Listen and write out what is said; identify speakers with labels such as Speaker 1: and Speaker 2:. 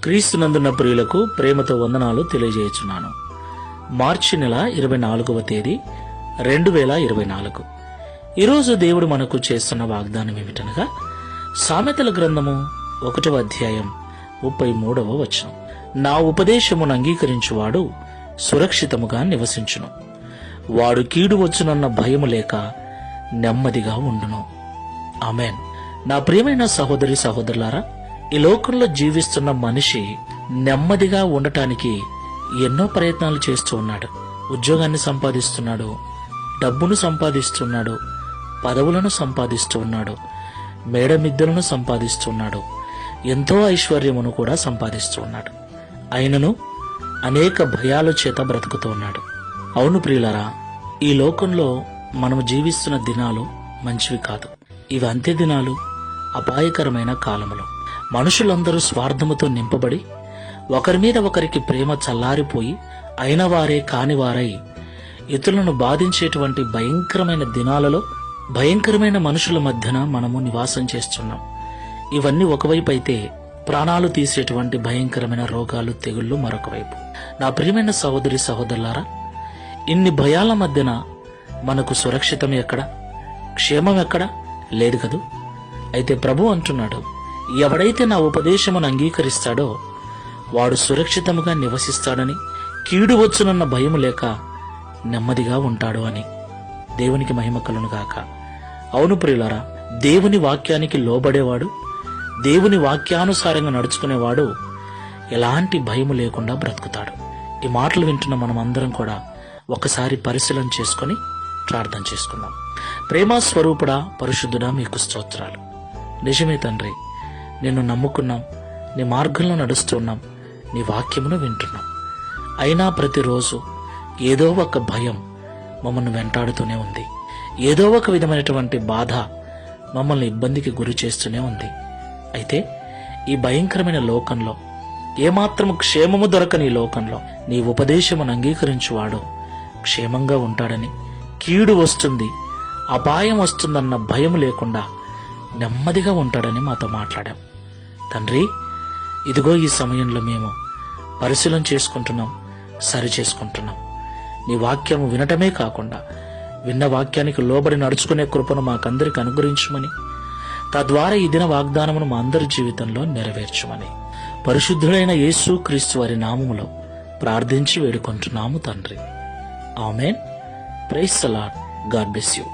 Speaker 1: క్రీస్తునందున్న ప్రియులకు ప్రేమతో వందనాలు తెలియజేయుచున్నాను. మార్చి నెల 24వ తేదీ 2024. ఈరోజు దేవుడు మనకు చేస్తున్న వాగ్దానం ఏమిటనగా, సామెతల గ్రంథము 1వ అధ్యాయం 33వ వచనం. నా ఉపదేశమును అంగీకరించువాడు సురక్షితముగా నివసించును, వాడు కీడు వచ్చునన్న భయము లేక నెమ్మదిగా ఉండును. ఆమేన్. నా ప్రియమైన సహోదరి సహోదరులారా, ఈ లోకంలో జీవిస్తున్న మనిషి నెమ్మదిగా ఉండటానికి ఎన్నో ప్రయత్నాలు చేస్తూ ఉన్నాడు. ఉద్యోగాన్ని సంపాదిస్తున్నాడు, డబ్బును సంపాదిస్తున్నాడు, పదవులను సంపాదిస్తూ ఉన్నాడు, మేడమిద్దెలను సంపాదిస్తున్నాడు, ఎంతో ఐశ్వర్యమును కూడా సంపాదిస్తూ ఉన్నాడు. అయినను అనేక భయాల చేత బ్రతుకుతూ ఉన్నాడు. అవును ప్రియులారా, ఈ లోకంలో మనము జీవిస్తున్న దినాలు మంచివి కాదు. ఇవి అంత్య దినాలు, అపాయకరమైన కాలములు. మనుషులందరూ స్వార్థముతో నింపబడి ఒకరి మీద ఒకరికి ప్రేమ చల్లారిపోయి అయిన వారే కానివారై ఇతరులను బాధించేటువంటి భయంకరమైన దినాలలో భయంకరమైన మనుషుల మధ్యన మనము నివాసం చేస్తున్నాం. ఇవన్నీ ఒకవైపు అయితే, ప్రాణాలు తీసేటువంటి భయంకరమైన రోగాలు, తెగుళ్లు మరొక వైపు. నా ప్రియమైన సహోదరి సహోదరులారా, ఇన్ని భయాల మధ్యన మనకు సురక్షితం ఎక్కడ, క్షేమం ఎక్కడ లేదు కదూ. అయితే ప్రభు అంటున్నాడు, ఎవడైతే నా ఉపదేశమును అంగీకరిస్తాడో వాడు సురక్షితముగా నివసిస్తాడని, కీడు వచ్చునన్న భయము లేక నెమ్మదిగా ఉంటాడు అని. దేవునికి మహిమ కలుగును గాక. అవును ప్రియులారా, దేవుని వాక్యానికి లోబడేవాడు, దేవుని వాక్యానుసారంగా నడుచుకునేవాడు ఎలాంటి భయము లేకుండా బ్రతుకుతాడు. ఈ మాటలు వింటున్న మనం అందరం కూడా ఒకసారి పరిశీలన చేసుకుని ప్రార్థన చేసుకుందాం. ప్రేమ స్వరూపుడా, పరిశుద్ధుడా, మీకు స్తోత్రాలు. నిజమే తండ్రి, నిన్ను నమ్ముకున్నాం, నీ మార్గంలో నడుస్తున్నాం, నీ వాక్యమును వింటున్నాం. అయినా ప్రతిరోజు ఏదో ఒక భయం మమ్మల్ని వెంటాడుతూనే ఉంది. ఏదో ఒక విధమైనటువంటి బాధ మమ్మల్ని ఇబ్బందికి గురి చేస్తూనే ఉంది. అయితే ఈ భయంకరమైన లోకంలో, ఏమాత్రము క్షేమము దొరకని ఈ లోకంలో నీ ఉపదేశమును అంగీకరించువాడు క్షేమంగా ఉంటాడని, కీడు వస్తుంది, అపాయం వస్తుందన్న భయం లేకుండా నెమ్మదిగా ఉంటాడని మాతో మాట్లాడాం. తండ్రి, ఇదిగో ఈ సమయంలో మేము పరిశీలన చేసుకుంటున్నాం, సరి చేసుకుంటున్నాం. నీ వాక్యము వినటమే కాకుండా విన్న వాక్యానికి లోబడి నడుచుకునే కృపను మాకందరికి అనుగ్రహించమని, తద్వారా ఈ దిన వాగ్దానమును మా అందరి జీవితంలో నెరవేర్చమని పరిశుద్ధుడైన యేసు క్రీస్తు వారి నామములో ప్రార్థించి వేడుకుంటున్నాము తండ్రి. ఆమేన్. Praise the lord. God bless you.